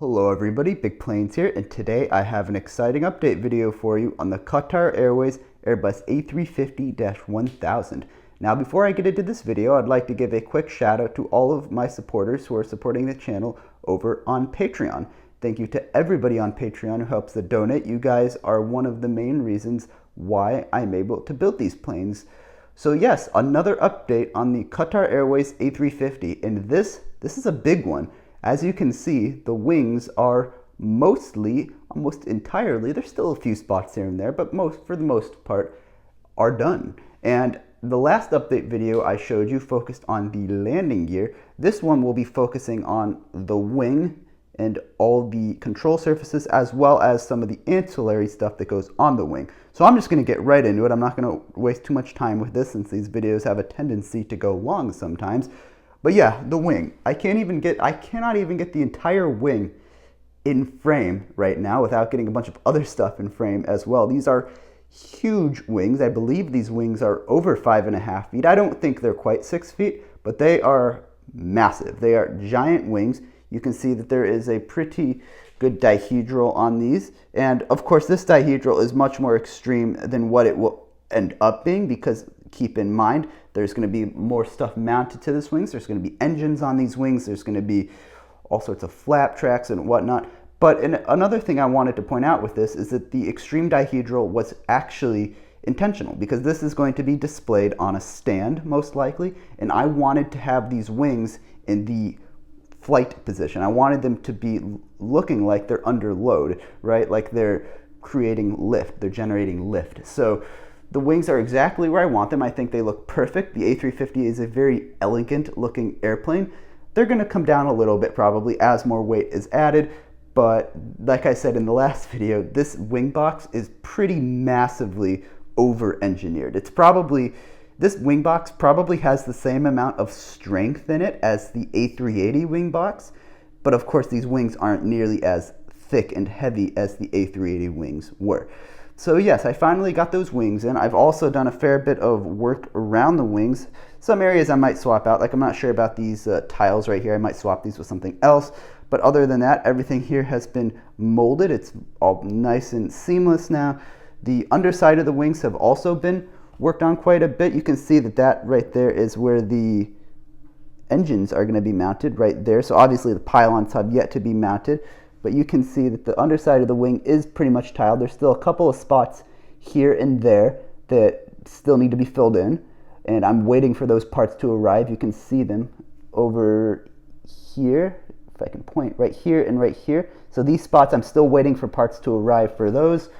Hello everybody, Big Planes here, and today I have an exciting update video for you on the Qatar Airways Airbus A350-1000. Now before I get into this video, I'd like to give a quick shout out to all of my supporters who are supporting the channel over on Patreon. Thank you to everybody on Patreon who helps to donate. You guys are one of the main reasons why I'm able to build these planes. So yes, another update on the Qatar Airways A350, and this is a big one. As you can see, the wings are mostly, almost entirely, there's still a few spots here and there, but for the most part, are done. And the last update video I showed you focused on the landing gear. This one will be focusing on the wing and all the control surfaces, as well as some of the ancillary stuff that goes on the wing. So I'm just going to get right into it. I'm not going to waste too much time with this since these videos have a tendency to go long sometimes. But yeah, the wing. I cannot even get the entire wing in frame right now without getting a bunch of other stuff in frame as well. These are huge wings. I believe these wings are over 5.5 feet. I don't think they're quite 6 feet, but they are massive. They are giant wings. You can see that there is a pretty good dihedral on these. And of course, this dihedral is much more extreme than what it will end up being, because keep in mind, there's going to be more stuff mounted to this wings. There's going to be engines on these wings. There's going to be all sorts of flap tracks and whatnot. But another thing I wanted to point out with this is that the extreme dihedral was actually intentional, because this is going to be displayed on a stand most likely, and I wanted to have these wings in the flight position. I wanted them to be looking like they're under load, right? Like they're creating lift, they're generating lift. So the wings are exactly where I want them. I think they look perfect. The A350 is a very elegant looking airplane. They're going to come down a little bit probably as more weight is added, but like I said in the last video, this wing box is pretty massively over-engineered. This wing box probably has the same amount of strength in it as the A380 wing box, but of course these wings aren't nearly as thick and heavy as the A380 wings were. So yes, I finally got those wings in. I've also done a fair bit of work around the wings. Some areas I might swap out, like I'm not sure about these tiles right here. I might swap these with something else. But other than that, everything here has been molded. It's all nice and seamless now. The underside of the wings have also been worked on quite a bit. You can see that right there is where the engines are going to be mounted right there. So obviously the pylons have yet to be mounted, but you can see that the underside of the wing is pretty much tiled. There's still a couple of spots here and there that still need to be filled in, and I'm waiting for those parts to arrive. You can see them over here, if I can point right here and right here. So these spots, I'm still waiting for parts to arrive for those.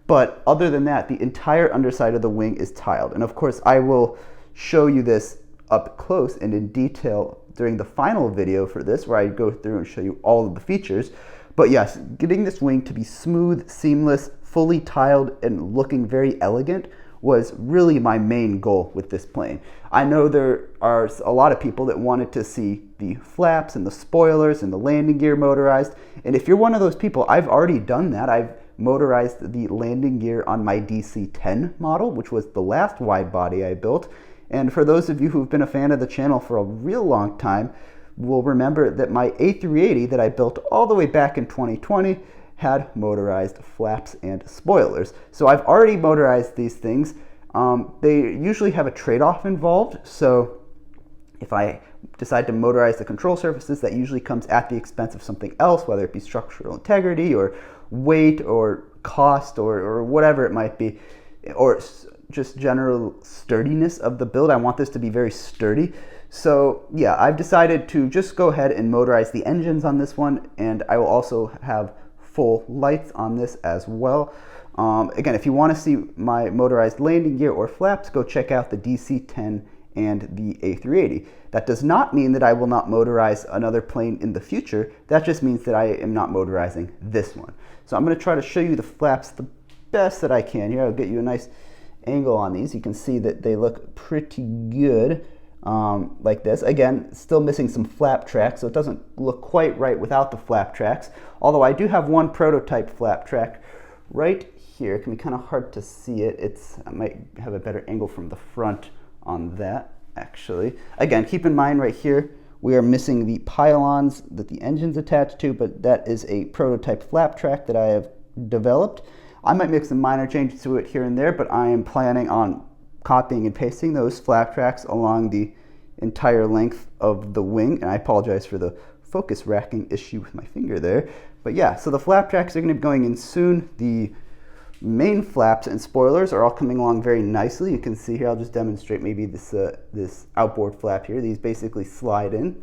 But other than that, the entire underside of the wing is tiled. And of course, I will show you this up close and in detail during the final video for this, where I go through and show you all of the features. But yes, getting this wing to be smooth, seamless, fully tiled, and looking very elegant was really my main goal with this plane. I know there are a lot of people that wanted to see the flaps and the spoilers and the landing gear motorized. And if you're one of those people, I've already done that. I've motorized the landing gear on my DC-10 model, which was the last wide body I built. And for those of you who've been a fan of the channel for a real long time, will remember that my A380 that I built all the way back in 2020 had motorized flaps and spoilers. So I've already motorized these things. They usually have a trade-off involved. So if I decide to motorize the control surfaces, that usually comes at the expense of something else, whether it be structural integrity or weight or cost or whatever it might be, or just general sturdiness of the build. I want this to be very sturdy. So yeah, I've decided to just go ahead and motorize the engines on this one, and I will also have full lights on this as well. Again, if you want to see my motorized landing gear or flaps, go check out the DC-10 and the A380. That does not mean that I will not motorize another plane in the future. That just means that I am not motorizing this one. So I'm going to try to show you the flaps the best that I can here. I'll get you a nice angle on these. You can see that they look pretty good. Like this. Again, still missing some flap tracks, so it doesn't look quite right without the flap tracks. Although I do have one prototype flap track right here. It can be kind of hard to see it. I might have a better angle from the front on that, actually. Again, keep in mind right here We are missing the pylons that the engine's attached to, but that is a prototype flap track that I have developed. I might make some minor changes to it here and there, but I am planning on copying and pasting those flap tracks along the entire length of the wing. And I apologize for the focus racking issue with my finger there. But yeah, so the flap tracks are going to be going in soon. The main flaps and spoilers are all coming along very nicely. You can see here, I'll just demonstrate maybe this outboard flap here. These basically slide in,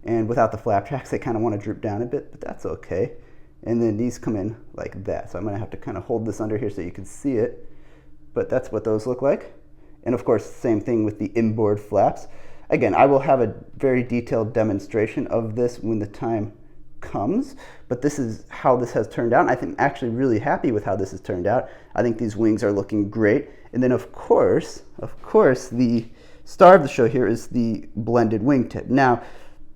and without the flap tracks, they kind of want to droop down a bit, but that's okay. And then these come in like that. So I'm going to have to kind of hold this under here so you can see it, but that's what those look like. And of course, same thing with the inboard flaps. Again, I will have a very detailed demonstration of this when the time comes, but this is how this has turned out. I think I'm actually really happy with how this has turned out. I think these wings are looking great. And then of course, the star of the show here is the blended wingtip. Now,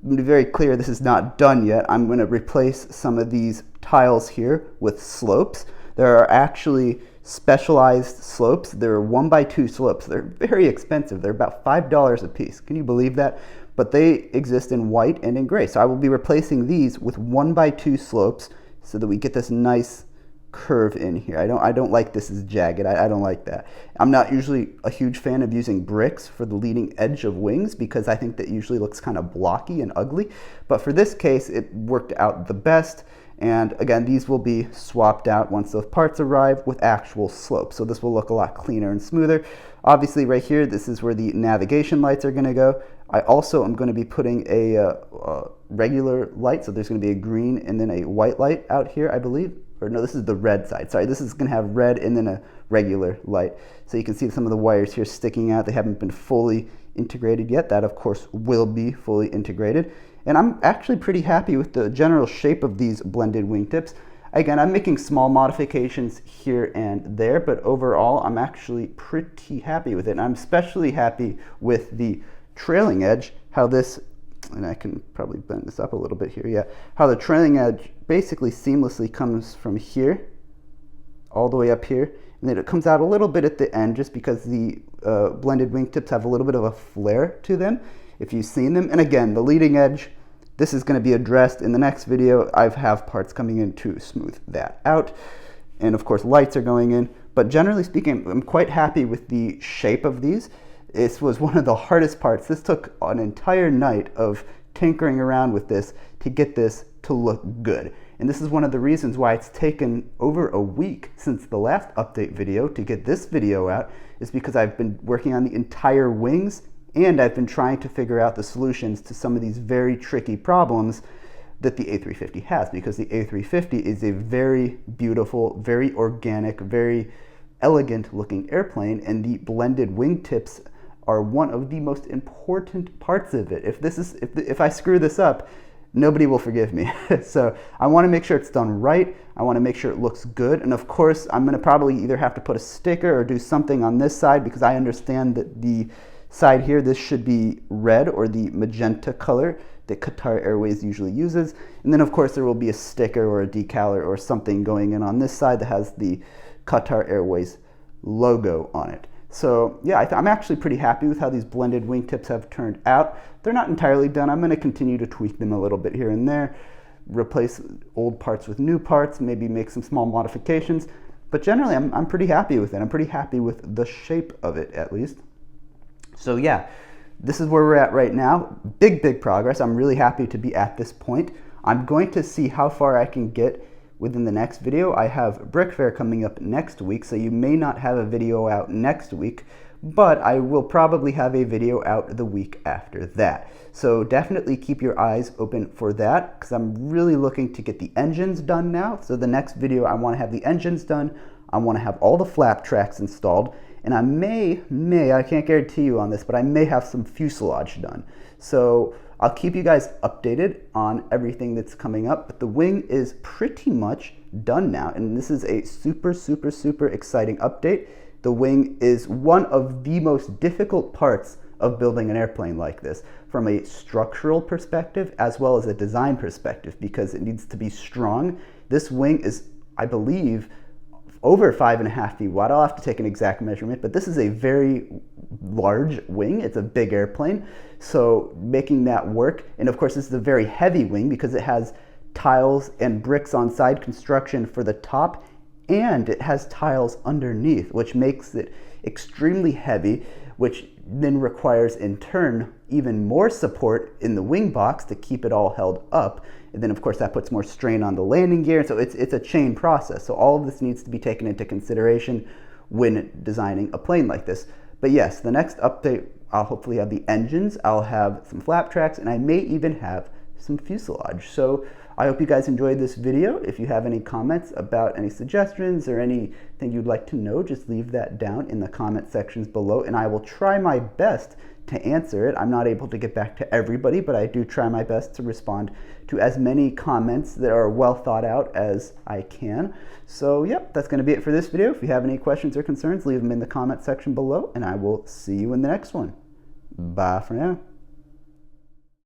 I'm going to be very clear, this is not done yet. I'm going to replace some of these tiles here with slopes. There are actually specialized slopes. There are 1x2 slopes. They're very expensive. They're about $5 a piece. Can you believe that? But they exist in white and in gray. So I will be replacing these with 1x2 slopes so that we get this nice curve in here. I don't like this as jagged. I don't like that. I'm not usually a huge fan of using bricks for the leading edge of wings because I think that usually looks kind of blocky and ugly. But for this case, it worked out the best. And again, these will be swapped out once those parts arrive with actual slopes. So this will look a lot cleaner and smoother. Obviously right here, this is where the navigation lights are going to go. I also am going to be putting a regular light. So there's going to be a green and then a white light out here, I believe. Or no, this is the red side. Sorry, this is going to have red and then a regular light. So you can see some of the wires here sticking out. They haven't been fully integrated yet. That, of course, will be fully integrated. And I'm actually pretty happy with the general shape of these blended wingtips. Again, I'm making small modifications here and there, but overall, I'm actually pretty happy with it. And I'm especially happy with the trailing edge, how this, and I can probably bend this up a little bit here, yeah, how the trailing edge basically seamlessly comes from here all the way up here, and then it comes out a little bit at the end just because the blended wingtips have a little bit of a flare to them, if you've seen them. And again, the leading edge, this is going to be addressed in the next video. I have parts coming in to smooth that out, and of course lights are going in, but generally speaking, I'm quite happy with the shape of these. This was one of the hardest parts. This took an entire night of tinkering around with this to get this to look good. And this is one of the reasons why it's taken over a week since the last update video to get this video out, is because I've been working on the entire wings and I've been trying to figure out the solutions to some of these very tricky problems that the A350 has, because the A350 is a very beautiful, very organic, very elegant looking airplane, and the blended wingtips are one of the most important parts of it. If I screw this up, nobody will forgive me. So I want to make sure it's done right. I want to make sure it looks good. And of course, I'm going to probably either have to put a sticker or do something on this side, because I understand that the side here, this should be red or the magenta color that Qatar Airways usually uses. And then of course there will be a sticker or a decal or something going in on this side that has the Qatar Airways logo on it. So yeah, I'm actually pretty happy with how these blended wingtips have turned out. They're not entirely done. I'm going to continue to tweak them a little bit here and there, replace old parts with new parts, maybe make some small modifications. But generally, I'm pretty happy with it. I'm pretty happy with the shape of it, at least. So yeah, this is where we're at right now. Big progress. I'm really happy to be at this point. I'm going to see how far I can get within the next video. I have Brick Fair coming up next week, so you may not have a video out next week, but I will probably have a video out the week after that. So definitely keep your eyes open for that, because I'm really looking to get the engines done now. So the next video, I want to have the engines done. I want to have all the flap tracks installed, and I I can't guarantee you on this, but I may have some fuselage done. So I'll keep you guys updated on everything that's coming up, but the wing is pretty much done now, and this is a super exciting update. The wing is one of the most difficult parts of building an airplane like this, from a structural perspective as well as a design perspective, because it needs to be strong. This wing is, I believe, over 5.5 feet wide. I'll have to take an exact measurement, but this is a very large wing. It's a big airplane. So making that work, and of course this is a very heavy wing because it has tiles and bricks on side construction for the top, and it has tiles underneath, which makes it extremely heavy, which then requires in turn even more support in the wing box to keep it all held up. And then of course that puts more strain on the landing gear. So it's a chain process. So all of this needs to be taken into consideration when designing a plane like this. But yes, the next update, I'll hopefully have the engines, I'll have some flap tracks, and I may even have some fuselage. So I hope you guys enjoyed this video. If you have any comments about any suggestions or anything you'd like to know, just leave that down in the comment sections below, and I will try my best to answer it. I'm not able to get back to everybody, but I do try my best to respond to as many comments that are well thought out as I can. So yep, that's going to be it for this video. If you have any questions or concerns, leave them in the comment section below, and I will see you in the next one. Bye for now.